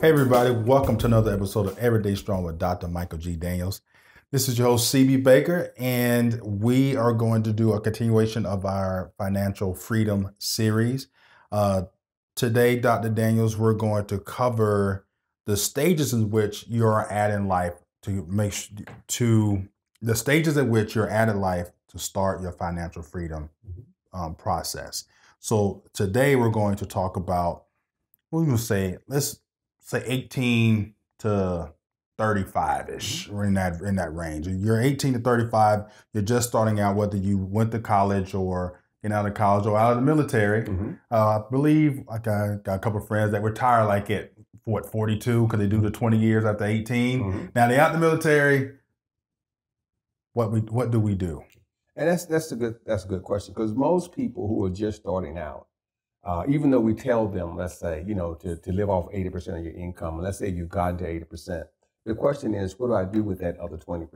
Hey everybody, welcome to another episode of Everyday Strong with Dr. Michael G. Daniels. This is your host CB Baker, and we are going to do a continuation of our financial freedom series. Today, Dr. Daniels, we're going to cover the stages in which you are at in life the stages at which you're at in life to start your financial freedom process. So today we're going to talk about, what we will say, let's say 18 to 35-ish, or in that range. You're 18 to 35, you're just starting out, whether you went to college or getting out of college or out of the military. I believe I got a couple of friends that retire like at 42, because they do the 20 years after 18. Now they're out the military. What do we do? And that's a good question, because most people who are just starting out, even though we tell them, let's say, to live off 80% of your income, and let's say you've gotten to 80%, the question is, what do I do with that other 20%?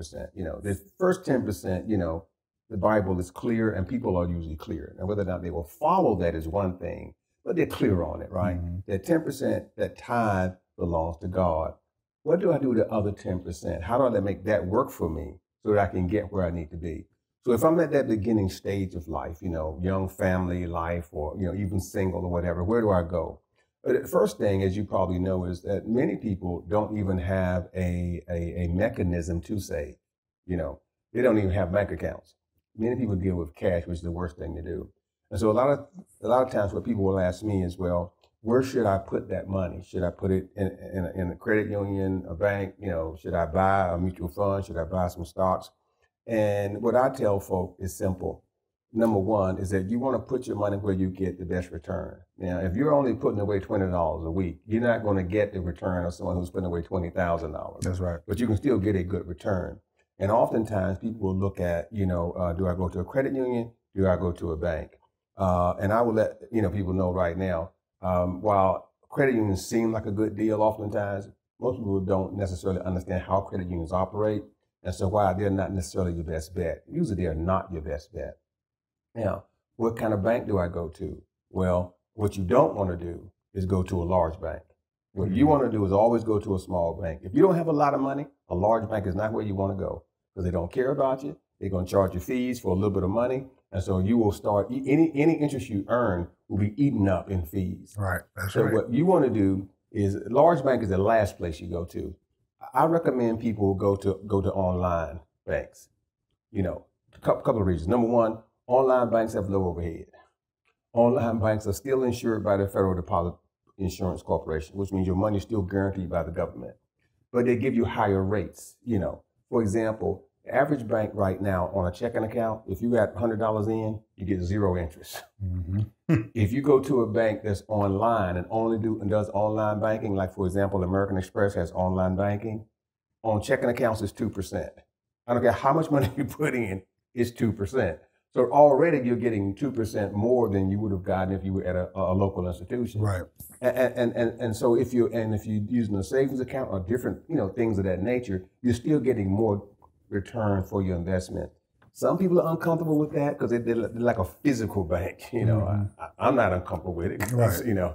The first 10%, the Bible is clear, and people are usually clear. And whether or not they will follow that is one thing, but they're clear on it, right? That 10%, that tithe belongs to God. What do I do with the other 10%? How do I make that work for me so that I can get where I need to be? So if I'm at that beginning stage of life, young family life, or, even single or whatever, where do I go? The first thing, as you probably know, is that many people don't even have a mechanism to save. They don't even have bank accounts. Many people deal with cash, which is the worst thing to do. And so a lot of times what people will ask me is, well, where should I put that money? Should I put it in a credit union, a bank? Should I buy a mutual fund? Should I buy some stocks? And what I tell folk is simple. Number one is that you want to put your money where you get the best return. Now, if you're only putting away $20 a week, you're not going to get the return of someone who's putting away $20,000. That's right. But you can still get a good return. And oftentimes people will look at, do I go to a credit union? Do I go to a bank? And I will let, people know right now, while credit unions seem like a good deal oftentimes, most people don't necessarily understand how credit unions operate. And so while they're not necessarily your best bet, usually they are not your best bet. Now, what kind of bank do I go to? Well, what you don't want to do is go to a large bank. What you want to do is always go to a small bank. If you don't have a lot of money, a large bank is not where you want to go, because they don't care about you. They're going to charge you fees for a little bit of money. And so you will start, any interest you earn will be eaten up in fees. Right. That's so right. What you want to do is, large bank is the last place you go to. I recommend people go to online banks. A couple of reasons. Number one, online banks have low overhead. Online banks are still insured by the Federal Deposit Insurance Corporation, which means your money is still guaranteed by the government. But they give you higher rates. For example, the average bank right now on a checking account, if you got $100 in, you get zero interest. If you go to a bank that's online and does online banking, like for example, American Express has online banking, on checking accounts it's 2%. I don't care how much money you put in, it's 2%. So already you're getting 2% more than you would have gotten if you were at a local institution. Right. And so if you're using a savings account or different, things of that nature, you're still getting more return for your investment. Some people are uncomfortable with that because they're like a physical bank. I'm not uncomfortable with it. Right.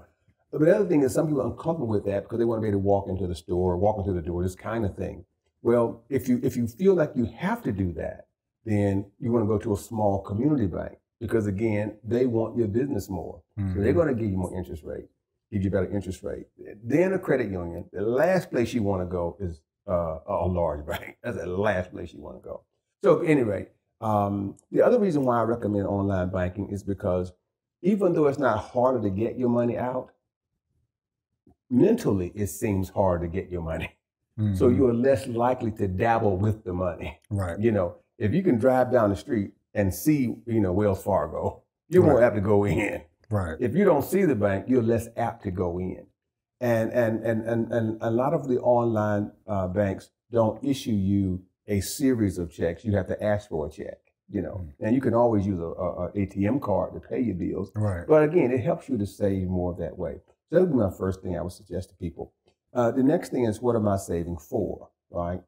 But the other thing is, some people are uncomfortable with that because they want to be able to walk into the store, walk into the door, this kind of thing. Well, if you feel like you have to do that, then you want to go to a small community bank, because again, they want your business more. So they're going to give you more interest rate, give you better interest rate. Then a credit union. The last place you want to go is a large bank. That's the last place you want to go. So at any rate, the other reason why I recommend online banking is because even though it's not harder to get your money out, mentally it seems hard to get your money. So you're less likely to dabble with the money. Right. If you can drive down the street and see, Wells Fargo, you're more apt to go in. Right. If you don't see the bank, you're less apt to go in. And a lot of the online banks don't issue you a series of checks. You have to ask for a check, and you can always use a ATM card to pay your bills. Right. But again, it helps you to save more that way. So that would be my first thing I would suggest to people. The next thing is, what am I saving for, right?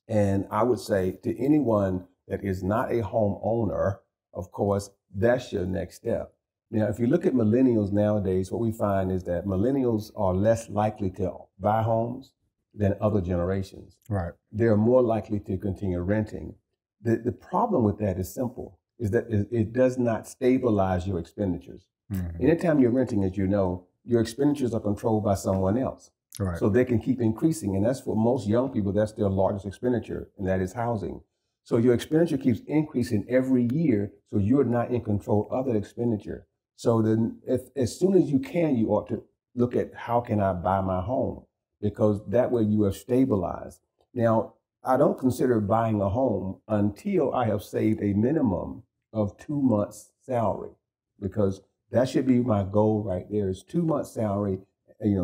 And I would say to anyone that is not a homeowner, of course, that's your next step. Now, if you look at millennials nowadays, what we find is that millennials are less likely to buy homes than other generations. Right. They're more likely to continue renting. The problem with that is simple, is that it does not stabilize your expenditures. Mm-hmm. Anytime you're renting, as you know, your expenditures are controlled by someone else. Right. So they can keep increasing. And that's for most young people, that's their largest expenditure, and that is housing. So your expenditure keeps increasing every year, so you're not in control of that expenditure. So then as soon as you can, you ought to look at how can I buy my home? Because that way you have stabilized. Now, I don't consider buying a home until I have saved a minimum of 2 months' salary, because that should be my goal right there, is 2 months' salary,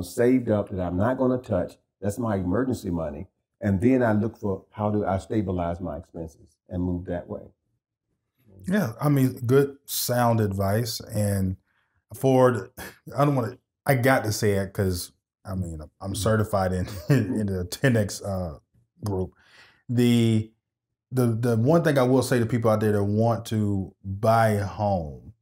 saved up that I'm not going to touch. That's my emergency money. And then I look for how do I stabilize my expenses and move that way. Yeah, I mean, good, sound advice. And I got to say it because, I mean, I'm certified in the 10X group. The one thing I will say to people out there that want to buy a home,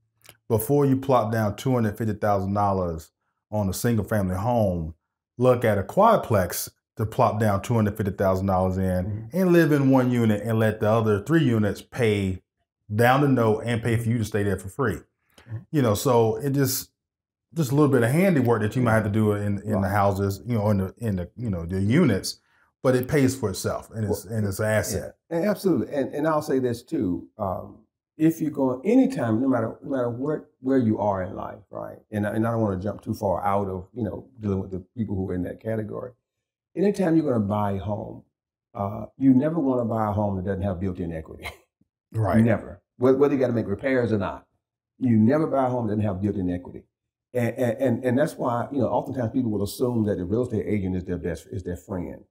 before you plop down $250,000 on a single family home, look at a quadplex to plop down $250,000 in and live in one unit and let the other 3 units pay down the note and pay for you to stay there for free. So it just a little bit of handiwork that you might have to do in the houses, in the units, but it pays for itself and it's an asset. Yeah, absolutely. And I'll say this too. If you're going anytime, no matter where you are in life, right? And I don't want to jump too far out of, dealing with the people who are in that category. Anytime you're going to buy a home, you never want to buy a home that doesn't have built-in equity. Right. Never. Whether you got to make repairs or not. You never buy a home that doesn't have built-in equity. And that's why, oftentimes people will assume that the real estate agent is their friend.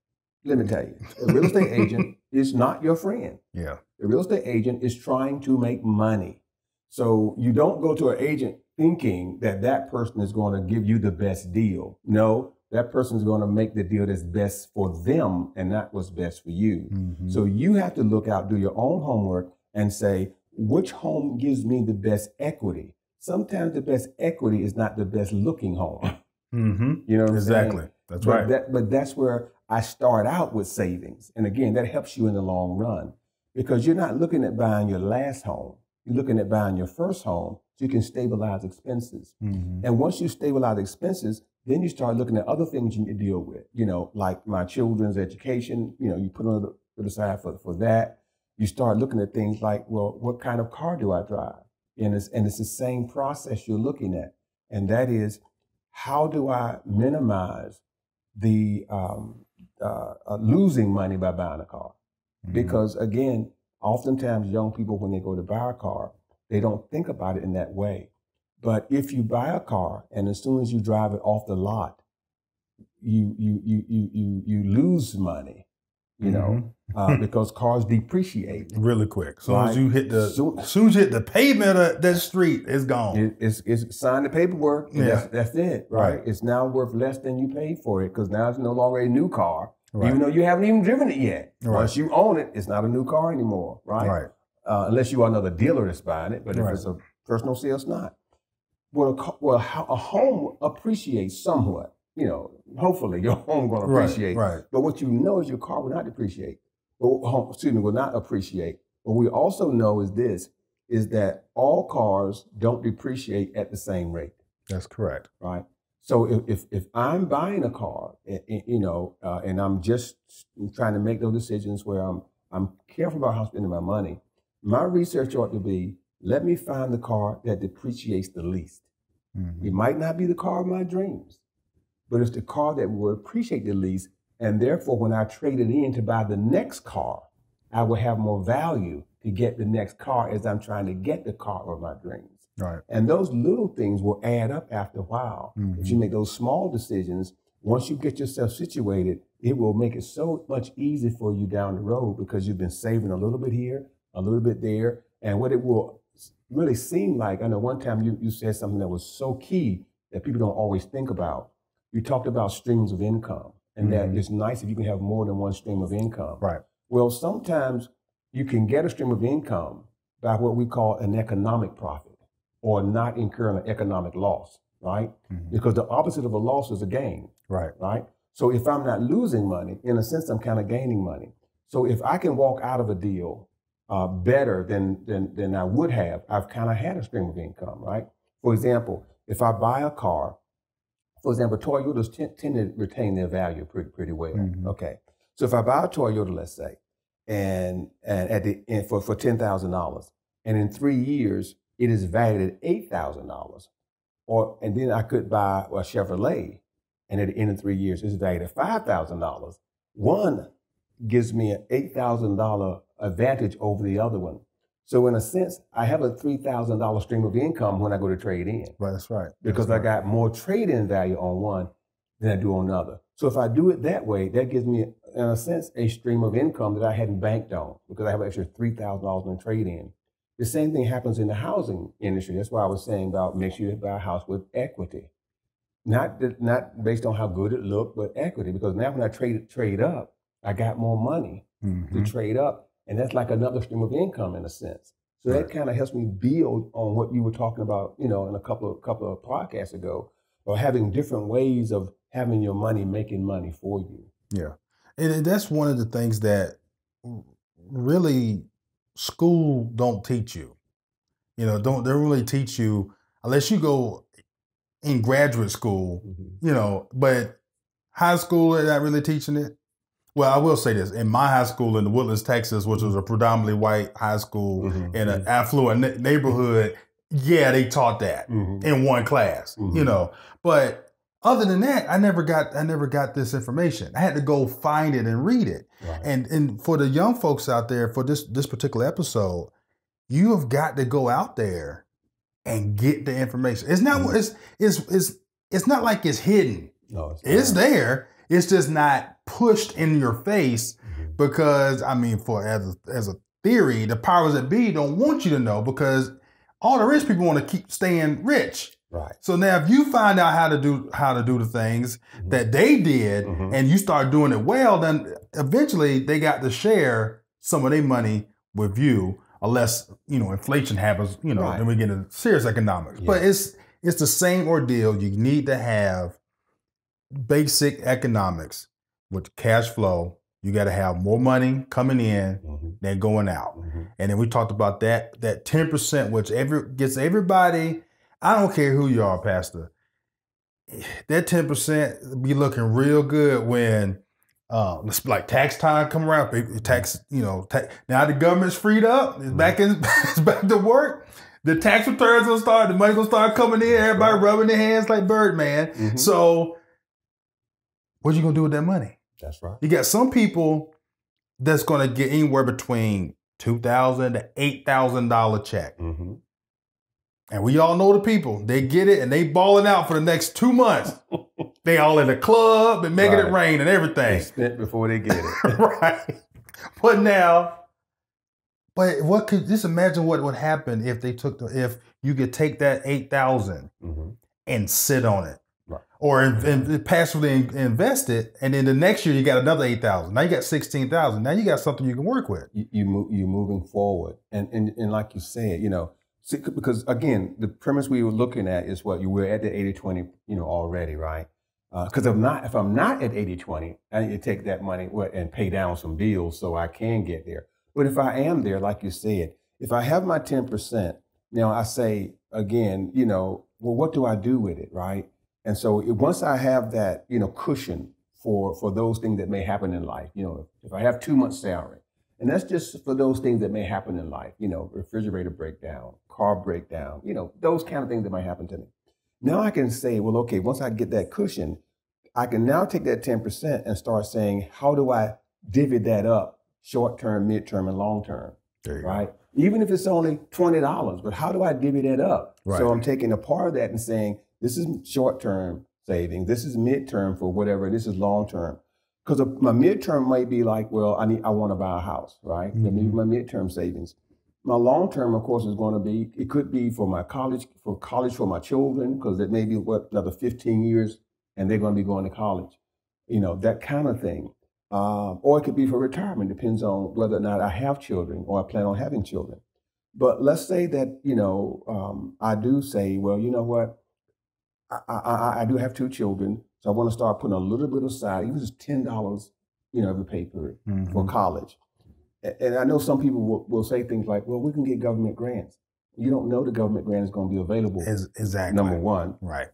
Let me tell you, a real estate agent is not your friend. Yeah. The real estate agent is trying to make money. So you don't go to an agent thinking that person is going to give you the best deal. No, that person is going to make the deal that's best for them and not what's best for you. Mm-hmm. So you have to look out, do your own homework and say, which home gives me the best equity? Sometimes the best equity is not the best looking home. Mm-hmm. You know what I'm exactly. saying? That's right. But that's where I start out with savings. And again, that helps you in the long run because you're not looking at buying your last home. You're looking at buying your first home so you can stabilize expenses. Mm-hmm. And once you stabilize expenses, then you start looking at other things you need to deal with, like my children's education, you put on the aside for that. You start looking at things like, well, what kind of car do I drive? And it's the same process you're looking at. And that is, how do I minimize the losing money by buying a car? Mm-hmm. Because again, oftentimes young people, when they go to buy a car, they don't think about it in that way. But if you buy a car and as soon as you drive it off the lot, you lose money, because cars depreciate really quick. As soon as you hit the pavement of that street, it's gone. It's sign the paperwork. Yeah. That's it, right? It's now worth less than you paid for it because now it's no longer a new car, even though you haven't even driven it yet. Right. Once you own it, it's not a new car anymore, right? Right. Unless you are another dealer that's buying it, but if it's a personal sale, it's not. Well, a home appreciates somewhat. Hopefully your home going to appreciate. Right. But what you know is your car will not depreciate. Will not appreciate. What we also know is that all cars don't depreciate at the same rate. That's correct. Right. So if I'm buying a car, and I'm just trying to make those decisions where I'm careful about how I'm spending my money, my research ought to be, let me find the car that depreciates the least. Mm-hmm. It might not be the car of my dreams, but it's the car that will appreciate the least. And therefore, when I trade it in to buy the next car, I will have more value to get the next car as I'm trying to get the car of my dreams. Right. And those little things will add up after a while. Mm-hmm. If you make those small decisions, once you get yourself situated, it will make it so much easier for you down the road because you've been saving a little bit here, a little bit there. And what it will really seem like, I know one time you said something that was so key that people don't always think about. You talked about streams of income and that it's nice if you can have more than one stream of income. Right. Well, sometimes you can get a stream of income by what we call an economic profit. or not incurring an economic loss, right? Because the opposite of a loss is a gain, right? So if I'm not losing money, in a sense, I'm kind of gaining money. So if I can walk out of a deal better than I would have, I've kind of had a stream of income, right? For example, if I buy a car, for example, Toyotas tend to retain their value pretty well. Okay, so if I buy a Toyota, let's say, and at the end for $10,000, and in 3 years it is valued at $8,000, and then I could buy a Chevrolet, and at the end of 3 years it's valued at $5,000. One gives me an $8,000 advantage over the other one. So in a sense, I have a $3,000 stream of income when I go to trade in. Right, that's right. Because I got more trade-in value on one than I do on another. So if I do it that way, that gives me, in a sense, a stream of income that I hadn't banked on because I have an extra $3,000 in trade-in. The same thing happens in the housing industry. That's why I was saying about make sure you buy a house with equity. Not based on how good it looked, but equity. Because now when I trade up, I got more money to trade up. And that's like another stream of income in a sense. So that kind of helps me build on what you were talking about, in a couple of podcasts ago, or having different ways of having your money making money for you. Yeah. And that's one of the things that really school don't teach you. Don't really teach you unless you go in graduate school, but high school, they're not really teaching it. Well, I will say this. In my high school in the Woodlands, Texas, which was a predominantly white high school in an affluent neighborhood, yeah, they taught that in one class, But other than that, I never got this information. I had to go find it and read it. Right. And for the young folks out there, for this particular episode, you have got to go out there and get the information. It's not it's not like it's hidden. No, it's there. It's just not pushed in your face because, as a theory, the powers that be don't want you to know because all the rich people want to keep staying rich. Right. So now if you find out how to do the things that they did and you start doing it well, then eventually they got to share some of their money with you unless, inflation happens, then we get into serious economics. Yeah. But it's the same ordeal. You need to have basic economics with cash flow. You got to have more money coming in than going out. And then we talked about that 10%, which gets everybody, I don't care who you are, Pastor, that 10% be looking real good when like tax time come around, now the government's freed up, it's back to work. The tax returns will start, the money will start coming in, everybody rubbing their hands like Birdman. So what you gonna do with that money? That's right. You got some people that's gonna get anywhere between $2,000 to $8,000 check. And we all know the people. They get it and they balling out for the next 2 months. They all in the club and making it rain and everything. They spent before they get it. Right. Just imagine what would happen if if you could take that 8,000 and sit on it. Right. Or passively invest it, and then the next year you got another 8,000. Now you got 16,000. Now you got something you can work with. You're moving forward, and like you said, because again, the premise we were looking at is we're at the 80-20, already, right? Because if I'm not at 80-20, I need to take that money and pay down some bills so I can get there. But if I am there, like you said, if I have my 10%, now I say again, well, what do I do with it, right? And so once I have that, cushion for those things that may happen in life, if I have 2 months' salary, and that's just for those things that may happen in life, refrigerator breakdown, car breakdown, those kind of things that might happen to me. Now I can say, well, okay, once I get that cushion, I can now take that 10% and start saying, how do I divvy that up short-term, mid-term, and long-term, right? Even if it's only $20, but how do I divvy that up? Right. So I'm taking a part of that and saying, this is short-term saving, this is mid-term for whatever, this is long-term. Because my mid-term might be like, well, I want to buy a house, right? Maybe my mid-term savings. My long-term, of course, is going to be, it could be for my college for my children, because it may be another 15 years and they're going to be going to college, that kind of thing. Or it could be for retirement, depends on whether or not I have children or I plan on having children. But let's say that, I do say, well, you know what? I do have 2 children, so I want to start putting a little bit aside, even just $10, every pay period for college. And I know some people will say things like, well, we can get government grants. You don't know the government grant is going to be available. Exactly. Number one. Right.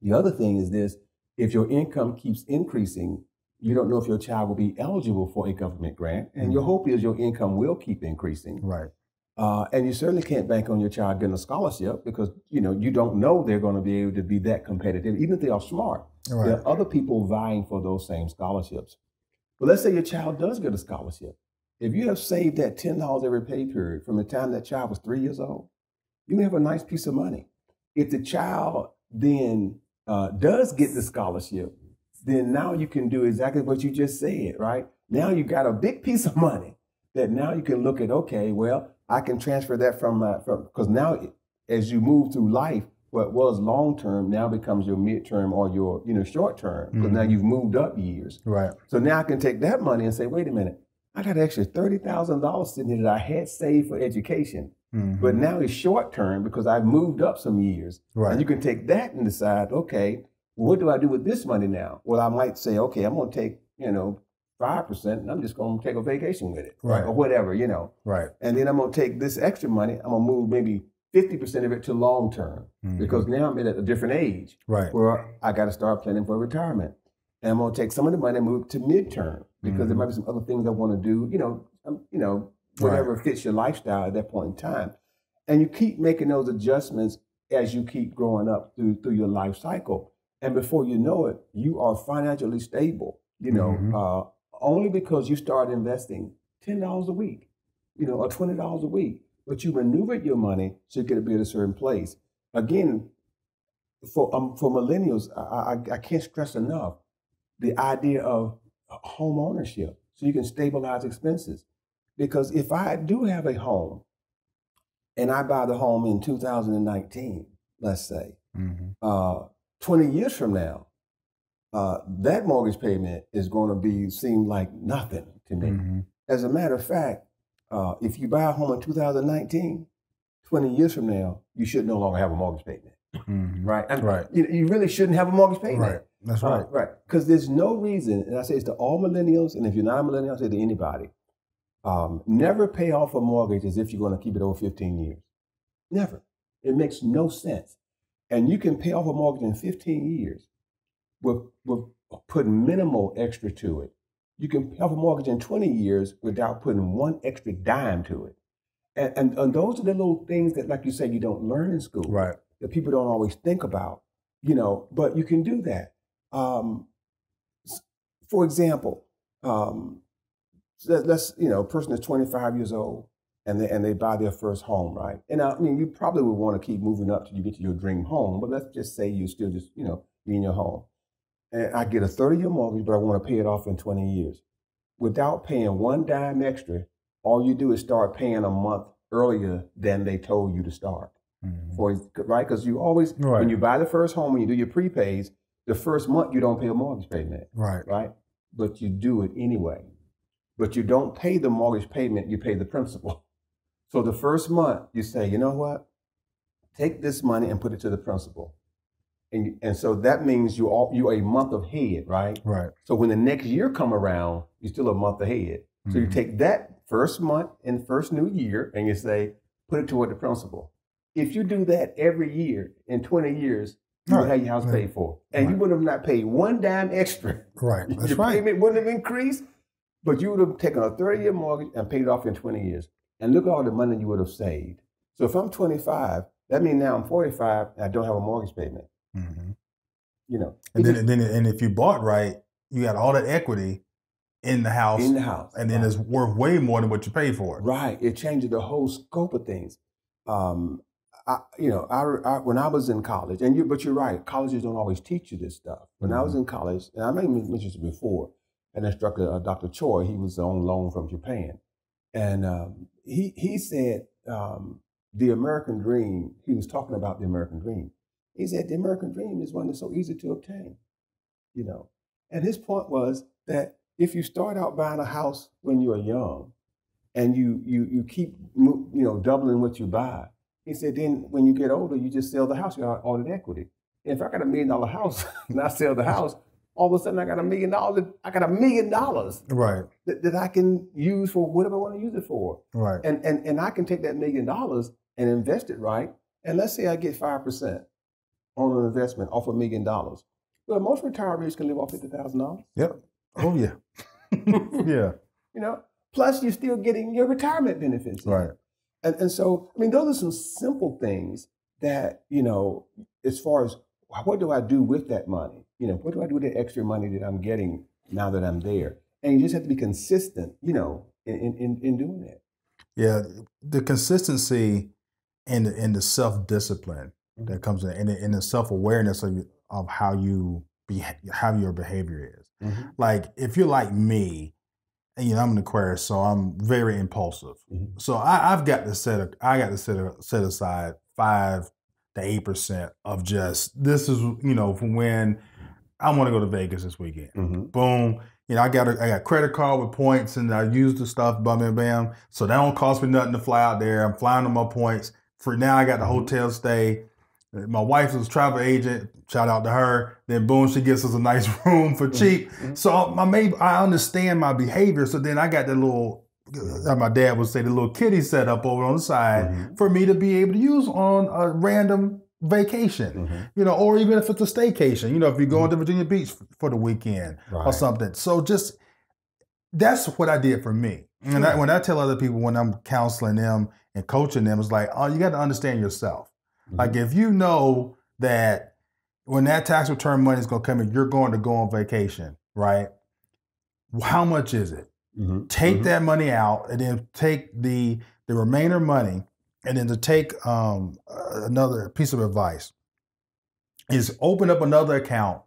The other thing is this: if your income keeps increasing, you don't know if your child will be eligible for a government grant. And your hope is your income will keep increasing. Right. And you certainly can't bank on your child getting a scholarship because, you don't know they're going to be able to be that competitive, even if they are smart. Right. There are other people vying for those same scholarships. But let's say your child does get a scholarship. If you have saved that $10 every pay period from the time that child was 3 years old, you have a nice piece of money. If the child then does get the scholarship, then now you can do exactly what you just said, right? Now you got a big piece of money that now you can look at, okay, well, I can transfer that because now as you move through life, what was long-term now becomes your midterm or your, short-term, because now you've moved up years. Right. So now I can take that money and say, wait a minute, I got an extra $30,000 sitting here that I had saved for education. But now it's short-term because I've moved up some years. Right. And you can take that and decide, okay, well, what do I do with this money now? Well, I might say, okay, I'm going to take, 5%, and I'm just going to take a vacation with it, right? Or whatever, Right. And then I'm going to take this extra money, I'm going to move maybe 50% of it to long term because now I'm at a different age, right? Where I got to start planning for retirement, and I'm going to take some of the money and move to midterm because there might be some other things I want to do, whatever fits your lifestyle at that point in time, and you keep making those adjustments as you keep growing up through your life cycle, and before you know it, you are financially stable, only because you start investing $10 a week, or $20 a week, but you maneuvered your money so you could be at a certain place. Again, for millennials, I can't stress enough the idea of home ownership so you can stabilize expenses. Because if I do have a home and I buy the home in 2019, let's say, 20 years from now, that mortgage payment is going to seem like nothing to me. As a matter of fact, if you buy a home in 2019, 20 years from now, you should no longer have a mortgage payment, right? Right. You really shouldn't have a mortgage payment. Right. That's right. Right. Because there's no reason, and I say it's to all millennials, and if you're not a millennial, I say to anybody, never pay off a mortgage as if you're going to keep it over 15 years. Never. It makes no sense. And you can pay off a mortgage in 15 years with putting minimal extra to it. You can pay off a mortgage in 20 years without putting one extra dime to it. And those are the little things that, like you say, you don't learn in school. Right. That people don't always think about, but you can do that. For example, let's, a person is 25 years old and they buy their first home, right? And I mean, you probably would want to keep moving up till you get to your dream home, but let's just say you still just, be in your home. And I get a 30-year mortgage, but I want to pay it off in 20 years. Without paying one dime extra, all you do is start paying a month earlier than they told you to start. Right? Because you always, when you buy the first home, when you do your prepays, the first month you don't pay a mortgage payment. Right. Right? But you do it anyway. But you don't pay the mortgage payment, you pay the principal. So the first month you say, you know what? Take this money and put it to the principal. And so that means you're a month ahead, right? Right. So when the next year come around, you're still a month ahead. So you take that first month and first new year and you say, put it toward the principal. If you do that every year in 20 years, you would have your house paid for. And you would have not paid one dime extra. Right. That's your payment wouldn't have increased, but you would have taken a 30-year mortgage and paid it off in 20 years. And look at all the money you would have saved. So if I'm 25, that means now I'm 45 and I don't have a mortgage payment. And if you bought right, you got all that equity in the house. And then it's worth way more than what you paid for it. Right. It changes the whole scope of things. When I was in college, but you're right, colleges don't always teach you this stuff. When I was in college, and I may have mentioned this before, an instructor, Dr. Choi, he was on loan from Japan. And he said the American dream, he was talking about the American dream. He said the American dream is one that's so easy to obtain, And his point was that if you start out buying a house when you're young and you keep doubling what you buy. He said, then when you get older, you just sell the house, you got all that equity. And if I got $1 million house and I sell the house, all of a sudden I got $1 million. I got $1 million right. that I can use for whatever I want to use it for. Right. And I can take that $1 million and invest it right. And let's say I get 5% on an investment off $1 million. Well, most retirees can live off $50,000. Yep. Oh yeah. Yeah. Plus you're still getting your retirement benefits. Right. And so, I mean, those are some simple things that, as far as what do I do with that money? What do I do with the extra money that I'm getting now that I'm there? And you just have to be consistent, in doing that. Yeah. The consistency and the self-discipline that comes in, and the self-awareness of how your behavior is. Mm-hmm. Like if you're like me, and I'm an Aquarius, so I'm very impulsive. Mm-hmm. So I've got to set aside 5 to 8% of just this is from when I want to go to Vegas this weekend. Mm-hmm. Boom. I got credit card with points, and I use the stuff, bam, bam. So that don't cost me nothing to fly out there. I'm flying on my points. For now, I got the hotel stay. My wife is a travel agent. Shout out to her. Then boom, she gets us a nice room for cheap. Mm-hmm. So I understand my behavior. So then I got that little, like my dad would say, the little kitty set up over on the side for me to be able to use on a random vacation, or even if it's a staycation, if you go to Virginia Beach for the weekend or something. So just, that's what I did for me. And when I tell other people, when I'm counseling them and coaching them, it's like, oh, you got to understand yourself. Like if you know that when that tax return money is going to come in, you're going to go on vacation, right? How much is it? Take that money out, and then take the remainder money, and then to take another piece of advice is open up another account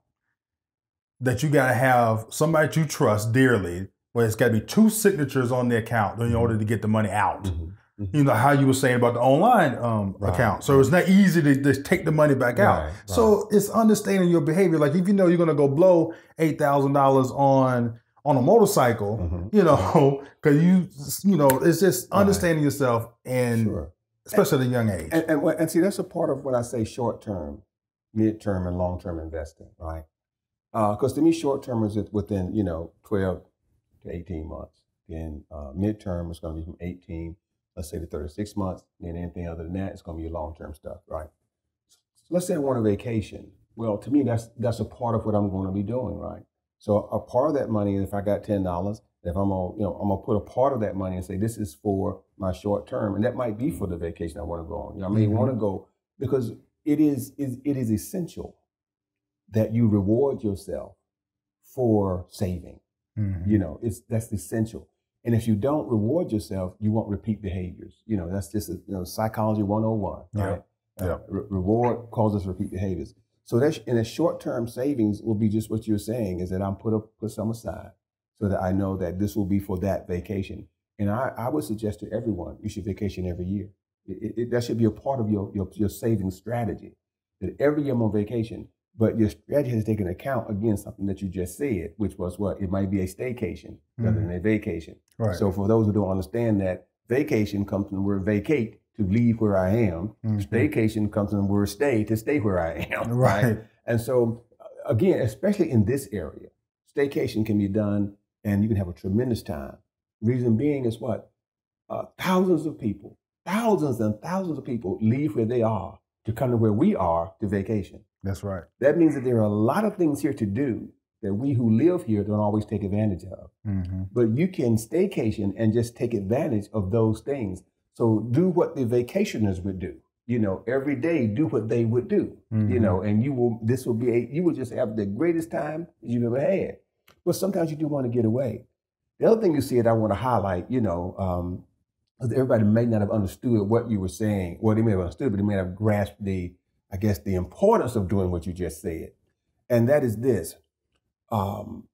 that you got to have somebody that you trust dearly, where it's got to be 2 signatures on the account in order to get the money out. How you were saying about the online account. So it's not easy to just take the money back out. So it's understanding your behavior. Like if you're going to go blow $8,000 on a motorcycle, because it's just understanding yourself, and especially at a young age. And see, that's a part of when I say short-term, mid-term, and long-term investing, right? Because to me, short-term is within 12 to 18 months. Then mid-term is going to be from 18. Let's say to 36 months, and anything other than that, it's going to be your long-term stuff, right? So let's say I want a vacation. Well, to me, that's a part of what I'm going to be doing, right? So a part of that money, if I got $10, if I'm gonna put a part of that money and say this is for my short term, and that might be for the vacation I want to go on. I may want to go because it is essential that you reward yourself for saving. That's essential. And if you don't reward yourself, you won't repeat behaviors. That's just psychology 101, right? Reward causes repeat behaviors. So that's in a short-term savings will be just what you're saying, is that I'm put some aside so that I know that this will be for that vacation. And I would suggest to everyone, you should vacation every year. That should be a part of your saving strategy, that every year I'm on vacation. But your strategy has taken account, again, something that you just said, which was what? It might be a staycation rather than a vacation. Right. So for those who don't understand that, vacation comes from the word vacate, to leave where I am. Staycation comes from the word stay, to stay where I am. Right. And so, again, especially in this area, staycation can be done and you can have a tremendous time. Reason being is what? Thousands and thousands of people leave where they are to come to where we are to vacation. That's right. That means that there are a lot of things here to do that we who live here don't always take advantage of. But you can staycation and just take advantage of those things. So do what the vacationers would do. Every day do what they would do. And you will just have the greatest time you've ever had. But sometimes you do want to get away. The other thing you said I want to highlight, everybody may not have understood what you were saying. Well, they may have understood, but they may have grasped the importance of doing what you just said. And that is this.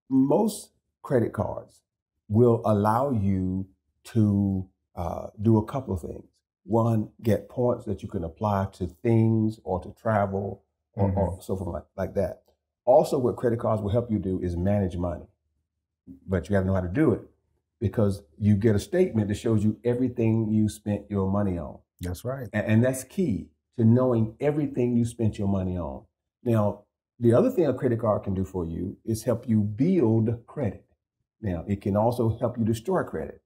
Most credit cards will allow you to do a couple of things. One, get points that you can apply to things or to travel or so forth like that. Also, what credit cards will help you do is manage money. But you have to know how to do it. because you get a statement that shows you everything you spent your money on. That's right. And that's key to knowing everything you spent your money on. Now, the other thing a credit card can do for you is help you build credit. Now, it can also help you destroy credit.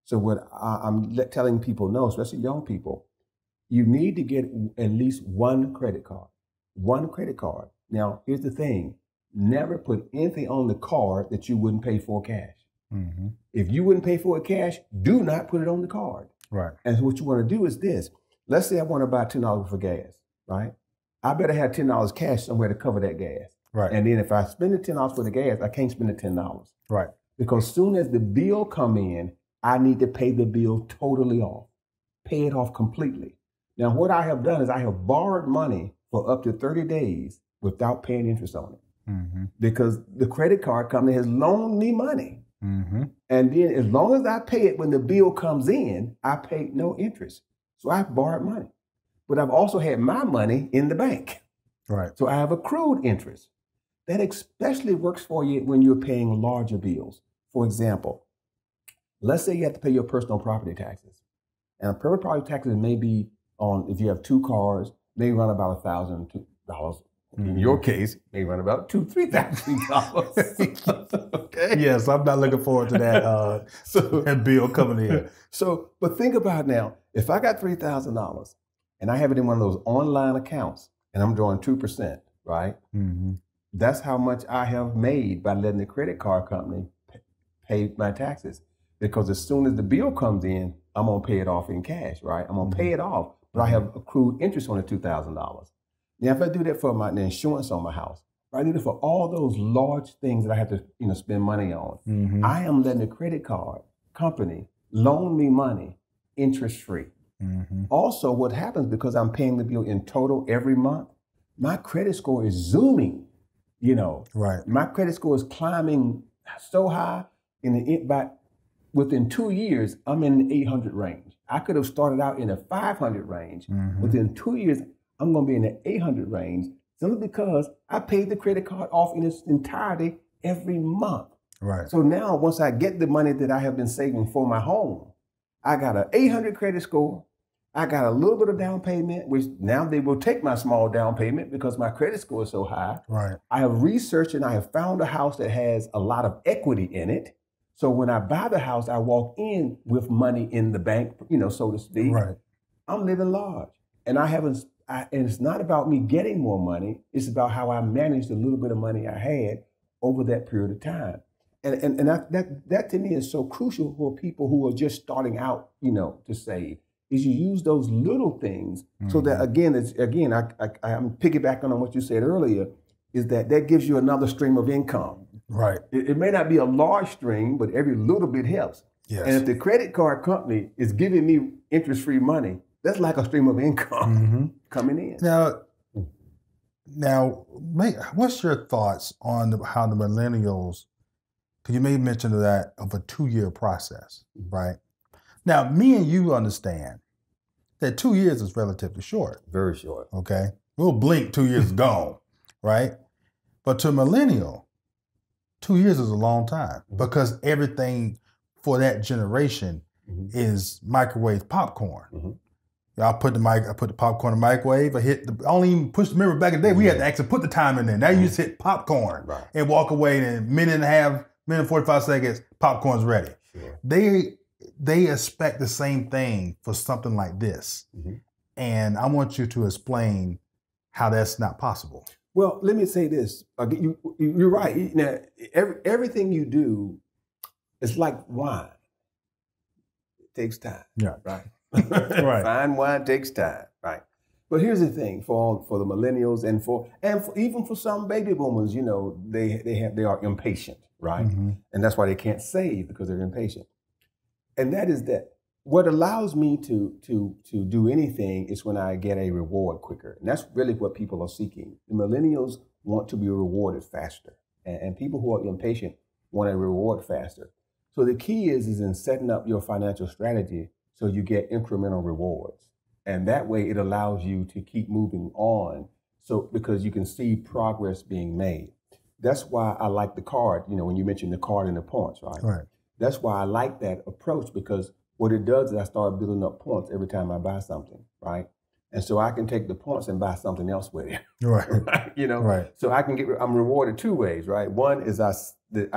So what I'm telling people know, especially young people, you need to get at least one credit card. One credit card. Now, here's the thing. Never put anything on the card that you wouldn't pay for cash. Mm-hmm. If you wouldn't pay for it cash, do not put it on the card. Right. And so what you want to do is this. Let's say I want to buy $10 for gas, right? I better have $10 cash somewhere to cover that gas. Right. And then if I spend the $10 for the gas, I can't spend the $10. Right. Because soon as the bill come in, I need to pay the bill totally off. Pay it off completely. Now, what I have done is I have borrowed money for up to 30 days without paying interest on it. Mm-hmm. Because the credit card company has loaned me money. Mm-hmm. And then as long as I pay it when the bill comes in, I pay no interest. So I've borrowed money. But I've also had my money in the bank. Right. So I have accrued interest. That especially works for you when you're paying larger bills. For example, let's say you have to pay your personal property taxes. And personal property taxes may be on, if you have 2 cars, may run about $1,000. Mm-hmm. In your case, may run about $2,000-3,000. Okay. Yes, I'm not looking forward to that that bill coming in. But think about it now. If I got $3,000 and I have it in one of those online accounts and I'm drawing 2%, right? Mm-hmm. That's how much I have made by letting the credit card company pay my taxes. Because as soon as the bill comes in, I'm gonna pay it off in cash, right? I'm gonna pay it off, but I have accrued interest on the $2,000. Now, if I do that for the insurance on my house, if I do that for all those large things that I have to, spend money on, Mm-hmm. I am letting the credit card company loan me money interest-free. Mm-hmm. Also, what happens because I'm paying the bill in total every month, my credit score is zooming. Right. My credit score is climbing so high, within 2 years, I'm in the 800 range. I could have started out in the 500 range. Mm-hmm. Within 2 years, I'm going to be in the 800 range simply because I paid the credit card off in its entirety every month. Right. So now, once I get the money that I have been saving for my home, I got an 800 credit score. I got a little bit of down payment, which now they will take my small down payment because my credit score is so high. Right. I have researched and I have found a house that has a lot of equity in it. So when I buy the house, I walk in with money in the bank, so to speak. Right. I'm living large. And and it's not about me getting more money. It's about how I managed the little bit of money I had over that period of time. And that to me is so crucial for people who are just starting out, to save. Is you use those little things so that I'm piggybacking on what you said earlier, is that gives you another stream of income. Right. It may not be a large stream, but every little bit helps. Yes. And if the credit card company is giving me interest-free money, that's like a stream of income coming in. Now, what's your thoughts on how the millennials? Because you made mention of that of a 2-year process, right? Now, me and you understand that 2 years is relatively short. Very short. Okay, we'll blink, 2 years is gone, right? But to a millennial, 2 years is a long time because everything for that generation is microwave popcorn. I put the popcorn in the microwave. I only even push the mirror back in the day. We had to actually put the time in there. Now you just hit popcorn and walk away, and in a minute and a half, minute and 45 seconds, popcorn's ready. Sure. They expect the same thing for something like this. And I want you to explain how that's not possible. Well, let me say this. You're right. Now, everything you do is like wine. It takes time. Yeah. Right. Right. Fine wine takes time. Right. But here's the thing for the millennials and even for some baby boomers, they are impatient, right? And that's why they can't save, because they're impatient. And that is that what allows me to do anything is when I get a reward quicker. And that's really what people are seeking. The millennials want to be rewarded faster. And people who are impatient want a reward faster. So the key is in setting up your financial strategy so you get incremental rewards. And that way it allows you to keep moving on. So because you can see progress being made. That's why I like the card, when you mentioned the card and the points, right? Right. That's why I like that approach, because what it does is I start building up points every time I buy something, right? And so I can take the points and buy something else with it, Right. right? You know, Right. so I'm rewarded two ways, right? One is I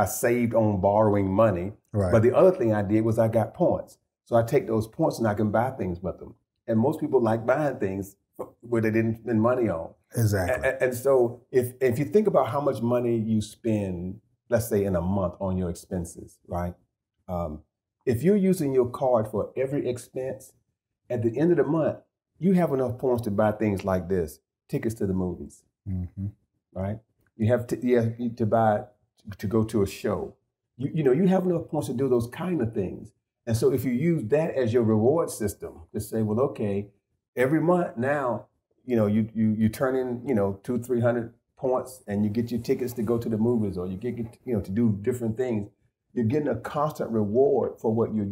saved on borrowing money, Right. but the other thing I did was I got points. So I take those points and I can buy things with them. And most people like buying things where they didn't spend money on. Exactly. And so if you think about how much money you spend, let's say in a month on your expenses, right? If you're using your card for every expense, at the end of the month, you have enough points to buy things like this: tickets to the movies, right? You have to buy to go to a show. You have enough points to do those kind of things. And so if you use that as your reward system to say, well, okay, every month now, you turn in, 200-300 points and you get your tickets to go to the movies, or you get, to do different things. You're getting a constant reward for what you're,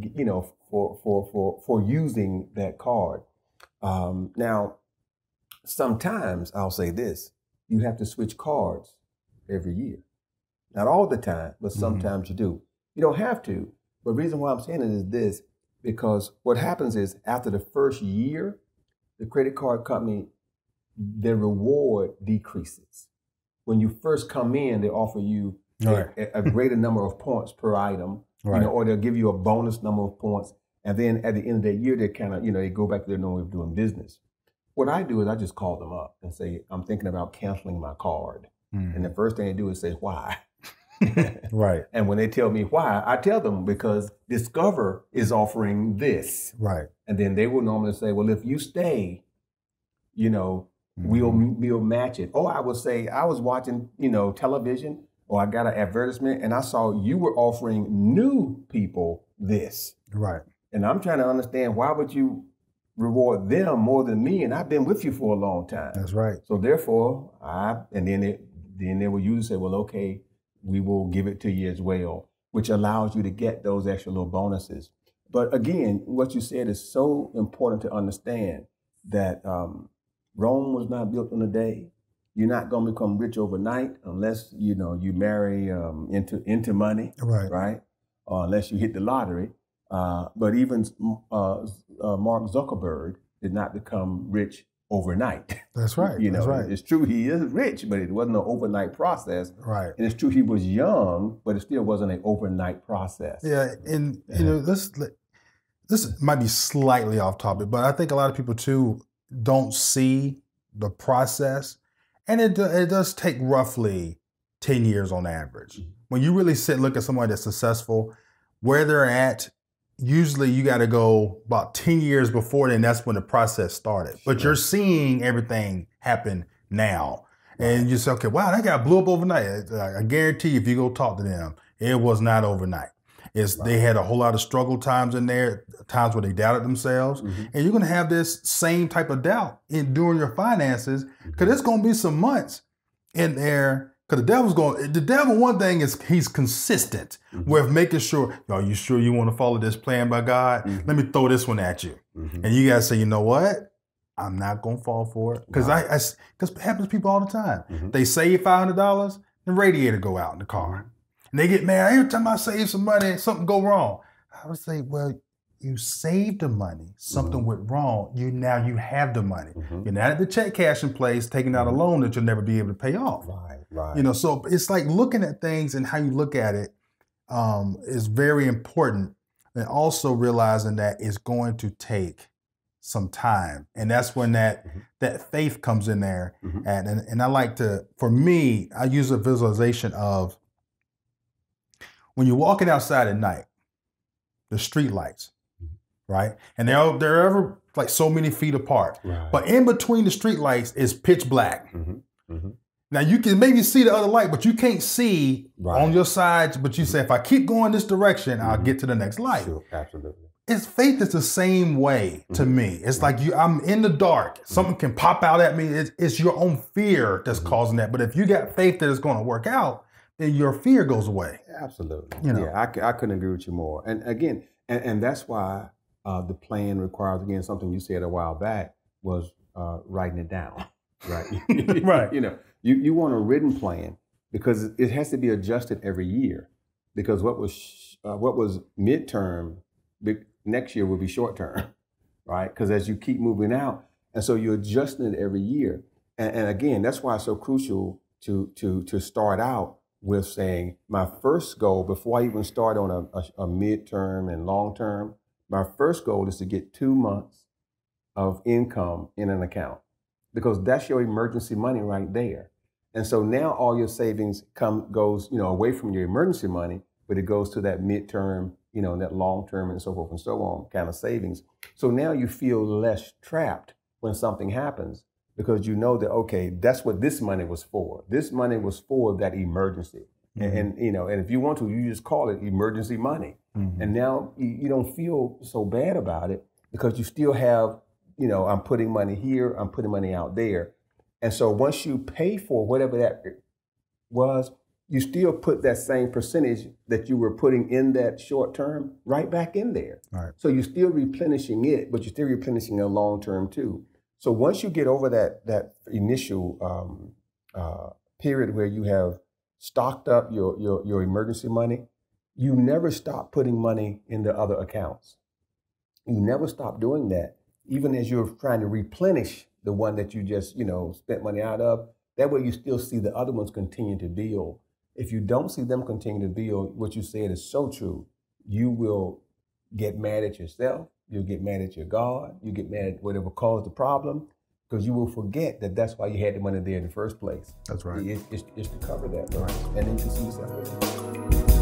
for using that card. Now, sometimes I'll say this: you have to switch cards every year. Not all the time, but sometimes you do. You don't have to. But the reason why I'm saying it is this: because what happens is after the first year, the credit card company, their reward decreases. When you first come in, they offer you a greater number of points per item, or they'll give you a bonus number of points. And then at the end of the year, they kind of, they go back to their normal way of doing business. What I do is I just call them up and say, I'm thinking about canceling my card. And the first thing they do is say, why? Right. And when they tell me why, I tell them because Discover is offering this. Right. And then they will normally say, well, if you stay, we'll match it. Or I will say, I was watching, television, or I got an advertisement and I saw you were offering new people this. Right. And I'm trying to understand, why would you reward them more than me? And I've been with you for a long time. That's right. So therefore, then they will usually say, well, okay, we will give it to you as well, which allows you to get those extra little bonuses. But again, what you said is so important to understand, that Rome was not built in a day. You're not going to become rich overnight unless, you marry into money, right? Or unless you hit the lottery. But even Mark Zuckerberg did not become rich overnight. That's right. That's right. It's true he is rich, but it wasn't an overnight process. Right. And it's true he was young, but it still wasn't an overnight process. Yeah, and this might be slightly off topic, but I think a lot of people too don't see the process, and it does take roughly 10 years on average. When you really sit and look at somebody that's successful, where they're at, usually you got to go about 10 years before then. That's when the process started. But you're seeing everything happen now. And you say, okay, wow, that guy blew up overnight. I guarantee if you go talk to them, it was not overnight. They had a whole lot of struggle times in there, times where they doubted themselves. And you're going to have this same type of doubt during your finances, because there's going to be some months in there. Because the devil, one thing is he's consistent with making sure, are you sure you want to follow this plan by God? Let me throw this one at you. And you got to say, you know what? I'm not going to fall for it. Because it happens to people all the time. They save $500, the radiator go out in the car. And they get mad. Every time I save some money, something go wrong. I would say, well, you saved the money. Something went wrong. Now you have the money. You're not at the check cashing place taking out a loan that you'll never be able to pay off. Right. So it's like looking at things, and how you look at it is very important. And also realizing that it's going to take some time. And that's when that faith comes in there. And I like to, for me, I use a visualization of when you're walking outside at night, the street lights, right? And they're ever like so many feet apart. But in between the street lights is pitch black. Now you can maybe see the other light, but you can't see on your sides. But you say, if I keep going this direction, I'll get to the next light. Sure, absolutely. Faith is the same way to me. It's like I'm in the dark. Something can pop out at me. It's your own fear that's causing that. But if you got faith that it's going to work out, then your fear goes away. Absolutely. Yeah, I couldn't agree with you more. And again, and that's why the plan requires, again, something you said a while back was writing it down, right? Right. You want a written plan, because it has to be adjusted every year. because what was midterm next year will be short term, right? Because as you keep moving out, and so you're adjusting it every year. And again, that's why it's so crucial to start out with saying, my first goal, before I even start on a midterm and long term, my first goal is to get 2 months of income in an account, because that's your emergency money right there. And so now all your savings goes away from your emergency money, but it goes to that midterm, that long term and so forth and so on kind of savings. So now you feel less trapped when something happens, because you know that, okay, that's what this money was for. This money was for that emergency. Mm-hmm. And if you want to, you just call it emergency money. Mm-hmm. And now you don't feel so bad about it, because you still have, I'm putting money here, I'm putting money out there. And so once you pay for whatever that was, you still put that same percentage that you were putting in that short term right back in there. Right. So you're still replenishing it, but you're still replenishing a long term too. So once you get over that initial period where you have stocked up your emergency money, you never stop putting money in the other accounts. You never stop doing that, even as you're trying to replenish the one that you just, spent money out of. That way you still see the other ones continue to build. If you don't see them continue to build, what you said is so true. You will get mad at yourself. You'll get mad at your God. You get mad at whatever caused the problem, because you will forget that that's why you had the money there in the first place. That's right. It's to cover that, right? And then you can see yourself.